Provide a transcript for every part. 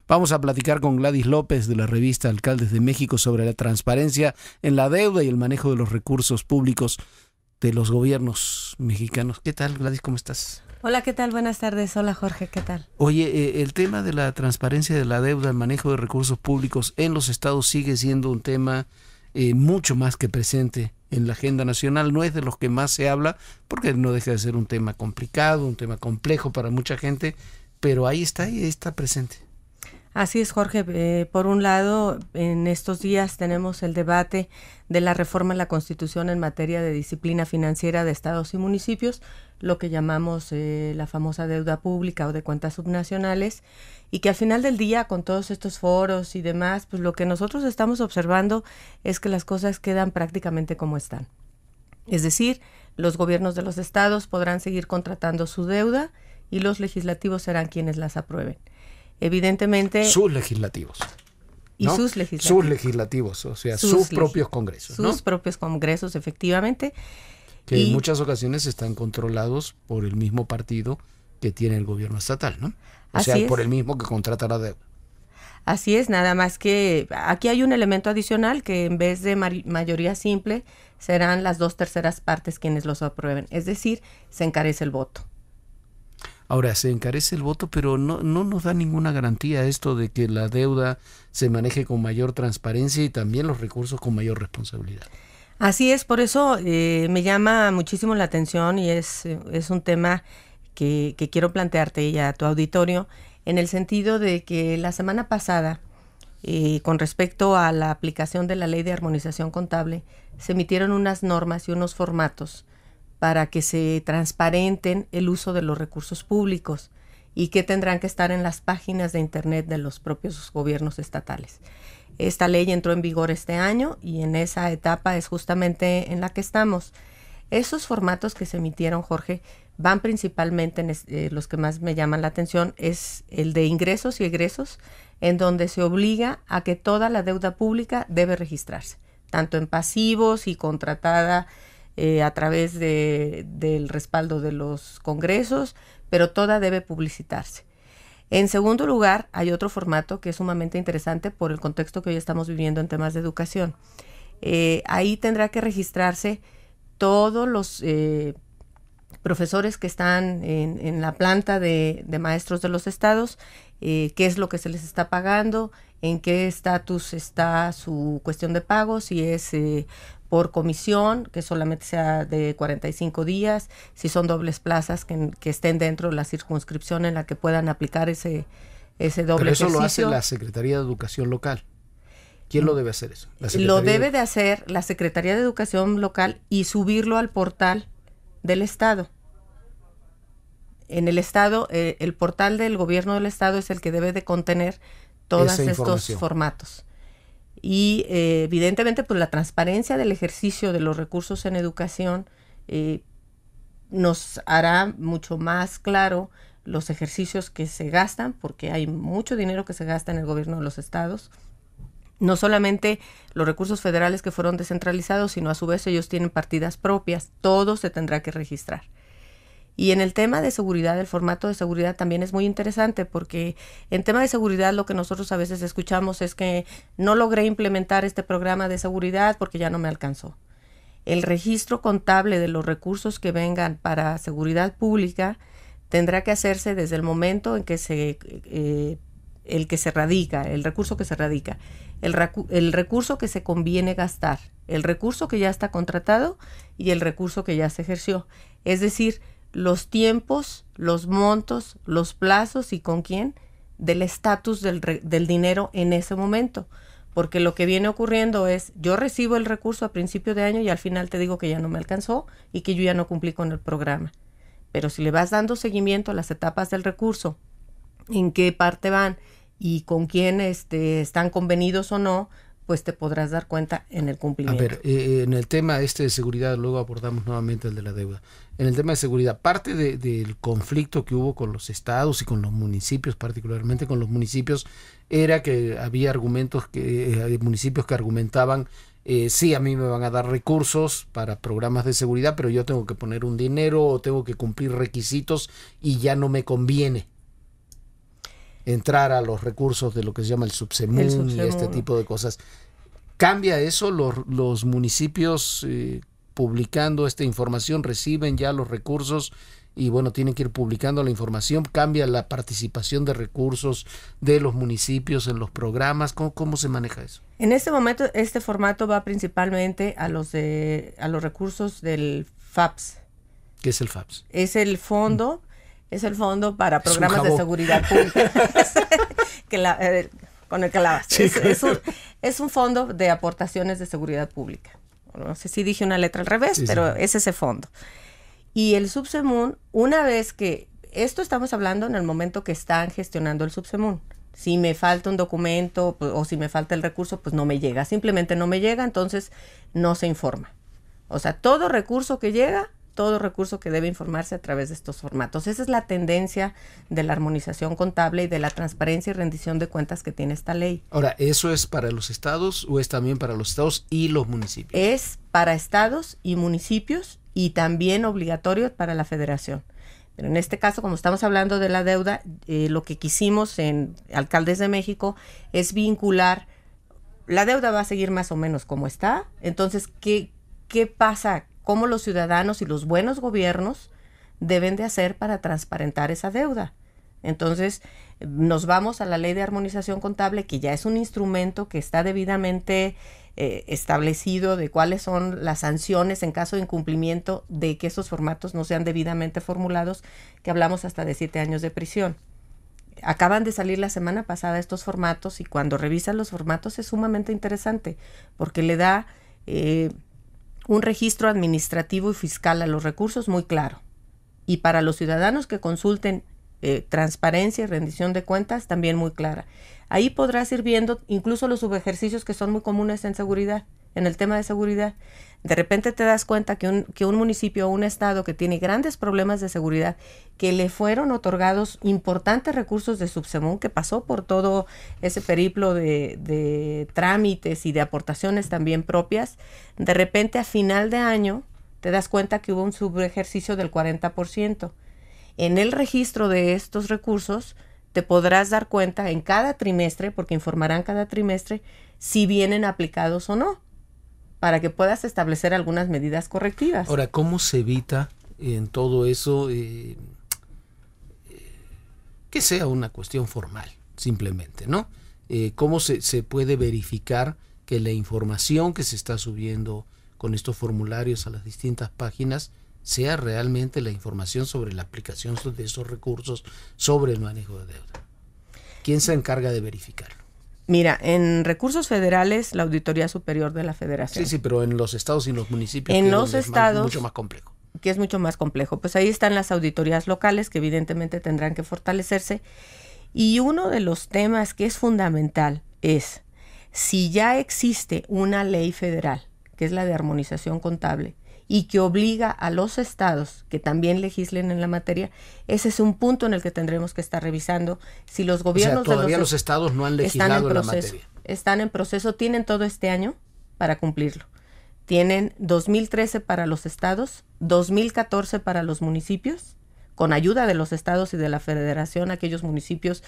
Vamos a platicar con Gladys López de la revista Alcaldes de México sobre la transparencia en la deuda y el manejo de los recursos públicos de los gobiernos mexicanos. ¿Qué tal, Gladys? ¿Cómo estás? Hola, ¿qué tal? Buenas tardes. Hola, Jorge, ¿qué tal? Oye, el tema de la transparencia de la deuda, el manejo de recursos públicos en los estados sigue siendo un tema mucho más que presente en la agenda nacional. No es de los que más se habla, porque no deja de ser un tema complicado, un tema complejo para mucha gente, pero ahí está presente. Así es, Jorge. Por un lado, en estos días tenemos el debate de la reforma en la Constitución en materia de disciplina financiera de estados y municipios, lo que llamamos la famosa deuda pública o de cuentas subnacionales, y que al final del día, con todos estos foros y demás, pues lo que nosotros estamos observando es que las cosas quedan prácticamente como están. Es decir, los gobiernos de los estados podrán seguir contratando su deuda y los legislativos serán quienes las aprueben. Evidentemente... Sus legislativos. Y ¿no? sus legislativos. Sus legislativos, o sea, sus propios congresos. Sus propios congresos, efectivamente. Que en muchas ocasiones están controlados por el mismo partido que tiene el gobierno estatal, ¿no? O sea, por el mismo que contrata la deuda. Así es, nada más que aquí hay un elemento adicional que en vez de mayoría simple serán las 2/3 partes quienes los aprueben. Es decir, se encarece el voto. Ahora, se encarece el voto, pero no nos da ninguna garantía esto de que la deuda se maneje con mayor transparencia y también los recursos con mayor responsabilidad. Así es, por eso me llama muchísimo la atención y es un tema que quiero plantearte y a tu auditorio, en el sentido de que la semana pasada, con respecto a la aplicación de la Ley de Armonización Contable, se emitieron unas normas y unos formatos para que se transparenten el uso de los recursos públicos y que tendrán que estar en las páginas de internet de los propios gobiernos estatales. Esta ley entró en vigor este año y en esa etapa es justamente en la que estamos. Esos formatos que se emitieron, Jorge, van principalmente en los que más me llaman la atención, es el de ingresos y egresos, en donde se obliga a que toda la deuda pública debe registrarse, tanto en pasivos y contratada a través del respaldo de los congresos, pero toda debe publicitarse. En segundo lugar, hay otro formato que es sumamente interesante por el contexto que hoy estamos viviendo en temas de educación. Ahí tendrá que registrarse todos los profesores que están en la planta de maestros de los estados, qué es lo que se les está pagando, en qué estatus está su cuestión de pago, si es por comisión, que solamente sea de 45 días, si son dobles plazas que estén dentro de la circunscripción en la que puedan aplicar ese doble ejercicio. Pero eso lo hace la Secretaría de Educación local. ¿Quién lo debe hacer eso? Lo debe de hacer la Secretaría de Educación local y subirlo al portal del Estado. En el Estado, el portal del gobierno del Estado es el que debe de contener todos estos formatos. Y evidentemente, pues la transparencia del ejercicio de los recursos en educación nos hará mucho más claro los ejercicios que se gastan, porque hay mucho dinero que se gasta en el gobierno de los estados. No solamente los recursos federales que fueron descentralizados, sino a su vez ellos tienen partidas propias. Todo se tendrá que registrar. Y en el tema de seguridad, el formato de seguridad también es muy interesante, porque en tema de seguridad lo que nosotros a veces escuchamos es que no logré implementar este programa de seguridad porque ya no me alcanzó. El registro contable de los recursos que vengan para seguridad pública tendrá que hacerse desde el momento en que el recurso que se radica, el recurso que se conviene gastar, el recurso que ya está contratado y el recurso que ya se ejerció. Es decir, los tiempos, los montos, los plazos y con quién del estatus del dinero en ese momento. Porque lo que viene ocurriendo es, yo recibo el recurso a principio de año y al final te digo que ya no me alcanzó y que yo ya no cumplí con el programa. Pero si le vas dando seguimiento a las etapas del recurso, en qué parte van y con quién están convenidos o no, pues te podrás dar cuenta en el cumplimiento. A ver, en el tema de seguridad, luego abordamos nuevamente el de la deuda. En el tema de seguridad, parte del conflicto que hubo con los estados y con los municipios, particularmente con los municipios, era que había municipios que argumentaban, sí, a mí me van a dar recursos para programas de seguridad, pero yo tengo que poner un dinero o tengo que cumplir requisitos y ya no me conviene. entrar a los recursos de lo que se llama el subsemun y este tipo de cosas. ¿Cambia eso? ¿Los municipios publicando esta información reciben ya los recursos y bueno, tienen que ir publicando la información? ¿Cambia la participación de recursos de los municipios en los programas? ¿Cómo se maneja eso? En este momento, este formato va principalmente a los recursos del FAPS. ¿Qué es el FAPS? Es el fondo para programas de seguridad pública. Con el que la sí, es un fondo de aportaciones de seguridad pública. No sé si dije una letra al revés, sí, pero sí, es ese fondo. Y el subsemun, una vez que, esto estamos hablando en el momento que están gestionando el subsemun. Si me falta un documento o si me falta el recurso, pues no me llega. Simplemente no me llega, entonces no se informa. O sea, todo recurso que llega, todo recurso que debe informarse a través de estos formatos. Esa es la tendencia de la armonización contable y de la transparencia y rendición de cuentas que tiene esta ley. Ahora, ¿eso es para los estados o es también para los estados y los municipios? Es para estados y municipios y también obligatorio para la federación. Pero en este caso, como estamos hablando de la deuda, lo que quisimos en Alcaldes de México es vincular, la deuda va a seguir más o menos como está, entonces, ¿qué pasa? ¿Cómo los ciudadanos y los buenos gobiernos deben de hacer para transparentar esa deuda? Entonces, nos vamos a la ley de armonización contable, que ya es un instrumento que está debidamente establecido de cuáles son las sanciones en caso de incumplimiento de que esos formatos no sean debidamente formulados, que hablamos hasta de 7 años de prisión. Acaban de salir la semana pasada estos formatos y cuando revisan los formatos es sumamente interesante porque le da un registro administrativo y fiscal a los recursos muy claro. Y para los ciudadanos que consulten transparencia y rendición de cuentas también muy clara. Ahí podrás ir viendo incluso los subejercicios que son muy comunes en seguridad, en el tema de seguridad. De repente te das cuenta que un municipio o un estado que tiene grandes problemas de seguridad, que le fueron otorgados importantes recursos de subsemun, que pasó por todo ese periplo de trámites y de aportaciones también propias, de repente a final de año te das cuenta que hubo un subejercicio del 40%. En el registro de estos recursos te podrás dar cuenta en cada trimestre, porque informarán cada trimestre, si vienen aplicados o no, para que puedas establecer algunas medidas correctivas. Ahora, ¿cómo se evita en todo eso que sea una cuestión formal, simplemente, ¿no? ¿Cómo se puede verificar que la información que se está subiendo con estos formularios a las distintas páginas sea realmente la información sobre la aplicación de esos recursos, sobre el manejo de deuda? ¿Quién se encarga de verificarlo? Mira, en recursos federales, la Auditoría Superior de la Federación. Sí, pero en los estados y los municipios. En los estados, mucho más complejo. Que es mucho más complejo. Pues ahí están las auditorías locales, que evidentemente tendrán que fortalecerse. Y uno de los temas que es fundamental es, si ya existe una ley federal, que es la de armonización contable, y que obliga a los estados que también legislen en la materia, ese es un punto en el que tendremos que estar revisando si los gobiernos todavía los estados no han legislado en la materia. Están en proceso, tienen todo este año para cumplirlo. Tienen 2013 para los estados, 2014 para los municipios, con ayuda de los estados y de la federación, aquellos municipios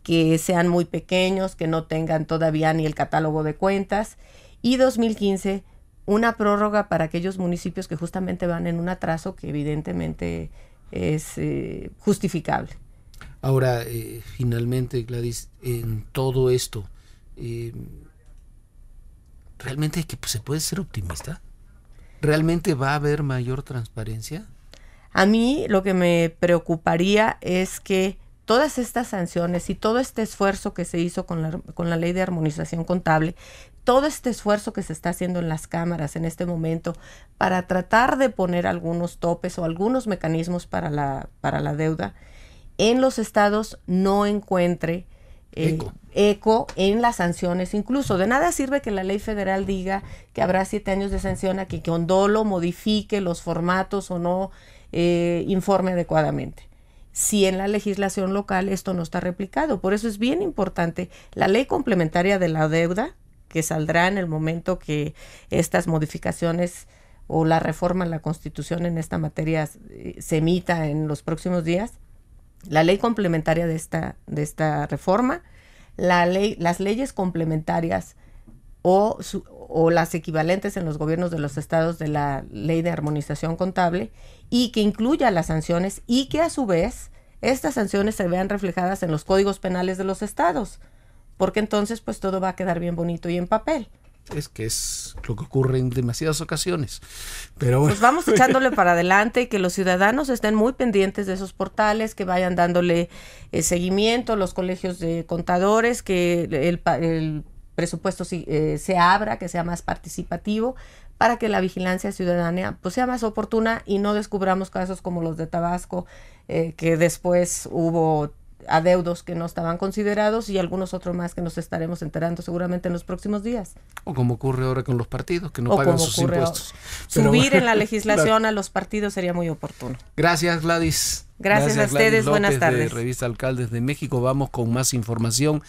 que sean muy pequeños, que no tengan todavía ni el catálogo de cuentas, y 2015 una prórroga para aquellos municipios que justamente van en un atraso que evidentemente es justificable. Ahora, finalmente, Gladys, en todo esto, ¿realmente es que se puede ser optimista? ¿Realmente va a haber mayor transparencia? A mí lo que me preocuparía es que todas estas sanciones y todo este esfuerzo que se hizo con la ley de armonización contable, todo este esfuerzo que se está haciendo en las cámaras en este momento para tratar de poner algunos topes o algunos mecanismos para la deuda, en los estados no encuentre eco en las sanciones. Incluso de nada sirve que la ley federal diga que habrá 7 años de sanción a que con dolo modifique los formatos o no informe adecuadamente, si en la legislación local esto no está replicado. Por eso es bien importante la ley complementaria de la deuda, que saldrá en el momento que estas modificaciones o la reforma a la Constitución en esta materia se emita en los próximos días. la ley complementaria de esta reforma, las leyes complementarias o las equivalentes en los gobiernos de los estados de la ley de armonización contable, y que incluya las sanciones, y que a su vez estas sanciones se vean reflejadas en los códigos penales de los estados, porque entonces pues todo va a quedar bien bonito y en papel. Es que es lo que ocurre en demasiadas ocasiones. Pero bueno. Pues vamos echándole para adelante, que los ciudadanos estén muy pendientes de esos portales, que vayan dándole seguimiento, los colegios de contadores, que el presupuesto se abra, que sea más participativo, para que la vigilancia ciudadana pues sea más oportuna y no descubramos casos como los de Tabasco, que después hubo adeudos que no estaban considerados, y algunos otros más que nos estaremos enterando seguramente en los próximos días. O como ocurre ahora con los partidos, que no pagan sus impuestos. Subir en la legislación a los partidos sería muy oportuno. Gracias, Gladys. Gracias a ustedes, Gladys López, buenas tardes. de Revista Alcaldes de México. Vamos con más información.